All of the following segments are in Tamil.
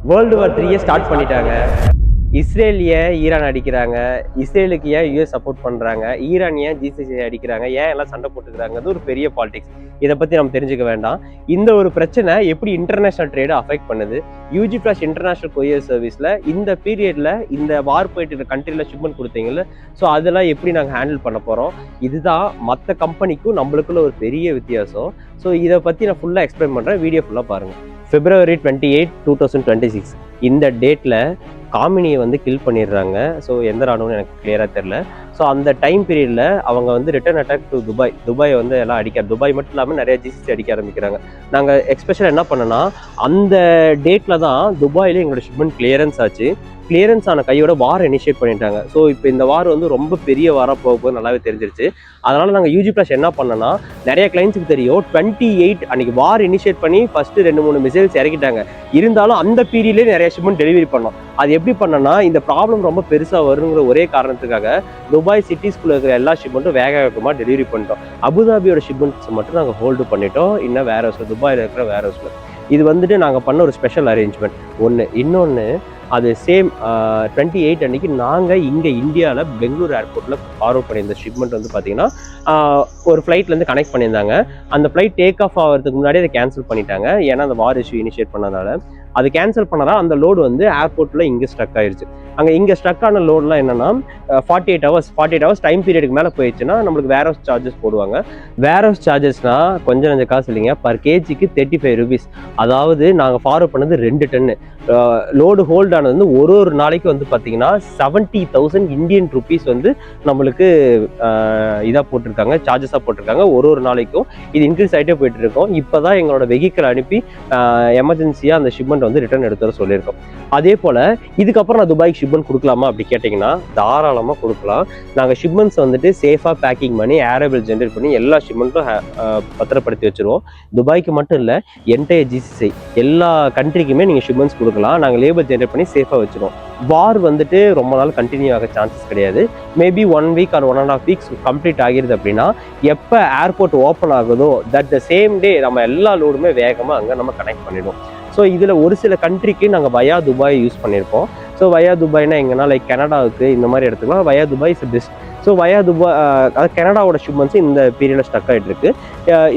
வேர்ல்டு வார் 3 ஸ்டார்ட் பண்ணிட்டாங்க. இஸ்ரேல் ஏன் ஈரான் அடிக்கிறாங்க, இஸ்ரேலுக்கு ஏன் யூஎஸ் சப்போர்ட் பண்றாங்க, ஈரான் ஏன் ஜிசிசி அடிக்கிறாங்க, ஏன் எல்லாம் சண்டை போட்டுக்கிறாங்க, ஒரு பெரிய பாலிடிக்ஸ். இதை பத்தி நம்ம தெரிஞ்சுக்க வேண்டாம். இந்த ஒரு பிரச்சனை எப்படி இன்டர்நேஷனல் ட்ரேடை அஃபெக்ட் பண்ணுது, யூஜி பிளஸ் இன்டர்நேஷனல் கொரியர் சர்வீஸ்ல இந்த பீரியட்ல இந்த வார் போயிட்டு இருக்க கண்ட்ரில ஷிப்மெண்ட் கொடுத்தீங்கல்ல, ஸோ அதெல்லாம் எப்படி நாங்கள் ஹேண்டில் பண்ண போறோம். இதுதான் மற்ற கம்பெனிக்கும் நம்மளுக்குள்ள ஒரு பெரிய வித்தியாசம். ஸோ இதை பத்தி நான் ஃபுல்லா எக்ஸ்பிளைன் பண்றேன், வீடியோ ஃபுல்லா பாருங்க. February 28, 2026 இந்த டேட்ல காமினியை வந்து கில் பண்ணிடுறாங்க. ஸோ எந்த ராணுவம்னு எனக்கு கிளியராக தெரில. ஸோ அந்த டைம் பீரியடில் அவங்க வந்து ரிட்டர்ன் அட்டாக் டு துபாய் வந்து எல்லாம் துபாய் மட்டும் இல்லாமல் நிறைய ஜிசிசி அடிக்க ஆரம்பிக்கிறாங்க. நாங்கள் எக்ஸ்பெஷலாக என்ன பண்ணோன்னா, அந்த டேட்டில் தான் துபாயில் எங்களோட ஷிப்மெண்ட் கிளியரன்ஸ் ஆச்சு. கிளியரன்ஸ் ஆன கையோட வார் இனிஷியேட் பண்ணிட்டாங்க. ஸோ இப்போ இந்த வார் வந்து ரொம்ப பெரிய வாராக போகும்போது நல்லாவே தெரிஞ்சிருச்சு. அதனால நாங்கள் யூஜி பிளஸ் என்ன பண்ணோன்னா, நிறைய கிளைண்ட்ஸுக்கு தெரியும் 28 அன்னைக்கு வார் இனிஷியேட் பண்ணி ஃபர்ஸ்ட் 2-3 மிசைல்ஸ் இறக்கிட்டாங்க. இருந்தாலும் அந்த பீரியட்லேயே நிறைய ஷிப்மெண்ட் டெலிவரி பண்ணோம். அது எப்படி பண்ணோன்னா, இந்த ப்ராப்ளம் ரொம்ப பெருசாக வருங்கிற ஒரே காரணத்துக்காக துபாய் சிட்டிஸ்குள்ள இருக்கிற எல்லா ஷிப்மெண்ட்டும் வேகமாக டெலிவரி பண்ணிட்டோம். அபுதாபியோட ஷிப்மெண்ட்ஸ் மட்டும் நாங்கள் ஹோல்டு பண்ணிட்டோம். இன்னும் வேர் ஹவுஸில், துபாயில் இருக்கிற வேர் ஹவுஸில். இது வந்துட்டு நாங்கள் பண்ண ஒரு ஸ்பெஷல் அரேஞ்ச்மெண்ட் ஒன்று. இன்னொன்று, அது சேம் 28 அன்னைக்கு நாங்கள் இங்கே இந்தியாவில் பெங்களூர் ஏர்போர்ட்டில் ஃபார்வர்ட் பண்ணியிருந்த ஷிப்மெண்ட் வந்து பார்த்தீங்கன்னா ஒரு ஃப்ளைட்லேருந்து கனெக்ட் பண்ணியிருந்தாங்க. அந்த ஃப்ளைட் டேக் ஆஃப் ஆகிறதுக்கு முன்னாடி அதை கேன்சல் பண்ணிட்டாங்க. ஏன்னா அந்த வார் இஷ்யூ இனிஷியேட் பண்ணதால அது கேன்சல் பண்ணதா அந்த லோடு வந்து ஏர்போர்ட்டில் இங்கே ஸ்ட்ரக் ஆயிடுச்சு. இங்கே ஸ்ட்ரக் ஆன லோட்லாம் என்னன்னா 48 ஹவர்ஸ் டைம் பீரியடுக்கு மேலே போயிடுச்சுன்னா நம்மளுக்கு வேர் ஹவுஸ் சார்ஜஸ் போடுவாங்க. வேர் ஹவுஸ் சார்ஜஸ்னா கொஞ்சம் கொஞ்சம் காசு இல்லைங்க, பர் கேஜிக்கு 35 rupees. அதாவது நாங்கள் ஃபார்வர்ட் பண்ணது 2 டன்னு. லோடு ஹோல்ட் ஆனது வந்து ஒரு நாளைக்கு வந்து பார்த்தீங்கன்னா 70,000 இந்தியன் ருபீஸ் வந்து நம்மளுக்கு இதாக போட்டிருக்காங்க, சார்ஜஸாக போட்டிருக்காங்க. ஒரு நாளைக்கும் இது இன்க்ரீஸ் ஆகிட்டே போயிட்டு இருக்கோம். இப்போ தான் எங்களோட வெஹிக்கிள் அனுப்பி எமர்ஜென்சியாக அந்த ஷிப்மெண்ட் வந்து ரிட்டர்ன் எடுத்து வர சொல்லியிருக்கோம். அதே போல் இதுக்கப்புறம் நான் துபாய்க்கு ஷிப்மெண்ட் கொடுக்கலாமா அப்படி கேட்டிங்கன்னா தாராளமாக கொடுக்கலாம். நாங்கள் ஷிப்மெண்ட்ஸ் வந்துட்டு சேஃபாக பேக்கிங் பண்ணி ஏரபிள் ஜென்ரேட் பண்ணி எல்லா ஷிப்மெண்ட்டும் பத்திரப்படுத்தி வச்சுருவோம். துபாய்க்கு மட்டும் இல்லை, என்டையர் ஜிசிசி எல்லா கண்ட்ரிக்குமே நீங்கள் ஷிப்மெண்ட்ஸ் கொடுக்கலாம். நாங்கள் லேபிள் ஜென்ரேட் பண்ணி சேஃபாக வச்சுருவோம். வார் வந்துட்டு ரொம்ப நாள் கண்டினியூ ஆக சான்சஸ் கிடையாது. Maybe 1 week or 1.5 weeks complete ஆகிருது அப்படின்னா, எப்போ ஏர்போர்ட் ஓப்பன் ஆகுதோ தட் த சேம் டே நம்ம எல்லா லோடுமே வேகமாக அங்கே நம்ம கனெக்ட் பண்ணிடுவோம். ஸோ இதில் ஒரு சில கண்ட்ரிக்கு நாங்கள் வயா துபாய் யூஸ் பண்ணியிருப்போம். ஸோ வயா துபாய்னா எங்கன்னா லைக் கனடாவுக்கு இந்த மாதிரி இடத்துக்குலாம் via Dubai is best. So via Dubai அதாவது கனடாவோட ஷிப்மெண்ட்ஸ் இந்த பீரியடில் ஸ்டக் ஆகிட்டு இருக்கு.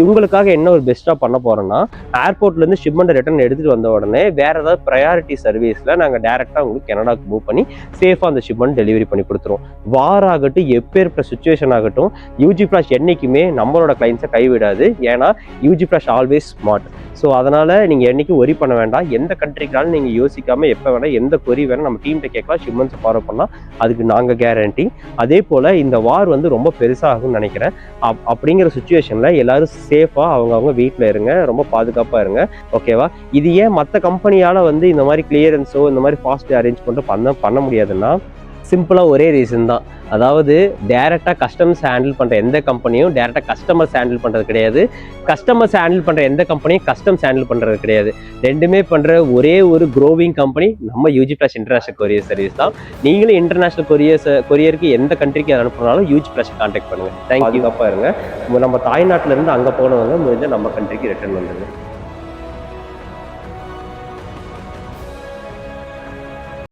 இவங்களுக்காக என்ன ஒரு பெஸ்ட்டாக பண்ண போகிறோன்னா, ஏர்போர்ட்லேருந்து ஷிப்மெண்ட் ரிட்டர்ன் எடுத்துகிட்டு வந்த உடனே வேறு ஏதாவது ப்ரையாரிட்டி சர்வீஸில் நாங்கள் டேரெக்டாக உங்களுக்கு கனடாவுக்கு மூவ் பண்ணி சேஃபாக அந்த ஷிப்மெண்ட் டெலிவரி பண்ணி கொடுத்துருவோம். வார் ஆகட்டும், எப்பேற்பட்ட சுச்சுவேஷன் ஆகட்டும், யூஜி பிளஸ் என்றைக்குமே நம்மளோட கிளைண்ட்ஸை கைவிடாது. ஏன்னா UG plus always smart. So அதனால் நீங்கள் என்றைக்கும் ஒரி பண்ண வேண்டாம். எந்த கண்ட்ரிக்காலும் நீங்கள் யோசிக்காமல் எப்போ வேணால் எந்த கொரி வேணால் நம்ம டீம்கிட்ட கேட்கலாம், ஷிப்மெண்ட்ஸை ஃபாலோ பண்ணலாம். அதுக்கு நாங்கள் கேரண்டி. அதே போல் இந்த வார் வந்து ரொம்ப பெருசாகும்னு நினைக்கிறேன். அப்படிங்கிற சுச்சுவேஷனில் எல்லாரும் சேஃபாக அவங்கவுங்க வீட்டில் இருங்க, ரொம்ப பாதுகாப்பாக இருங்க. ஓகேவா? இது ஏன் மற்ற கம்பெனியால் வந்து இந்த மாதிரி கிளியரன்ஸோ இந்த மாதிரி ஃபாஸ்ட் அரேஞ்ச்மெண்ட்டோ பண்ண முடியாதுன்னா, சிம்பிளாக ஒரே ரீசன் தான். அதாவது டேரெக்டாக கஸ்டமர்ஸ் ஹேண்டில் பண்ணுற எந்த கம்பெனியும் டேரெக்டாக கஸ்டமர்ஸ் ஹேண்டில் பண்ணுறது கிடையாது. கஸ்டமர்ஸ் ஹேண்டில் பண்ணுற எந்த கம்பெனியும் கஸ்டம்ஸ் ஹேண்டில் பண்ணுறது கிடையாது. ரெண்டுமே பண்ணுற ஒரே ஒரு க்ரோவிங் கம்பெனி நம்ம UG plus international courier service தான். நீங்களும் இன்டர்நேஷனல் கொரியருக்கு எந்த கண்ட்ரிக்கு அனுப்புனாலும் யூஜி பிளஸ் கான்டாக்ட் பண்ணுங்கள். தேங்க்யூ. இருங்க. நம்ம தாய்நாட்டிலேருந்து அங்கே போனவங்க முடிஞ்சால் நம்ம கண்ட்ரிக்கு ரிட்டர்ன் வந்துடுங்க.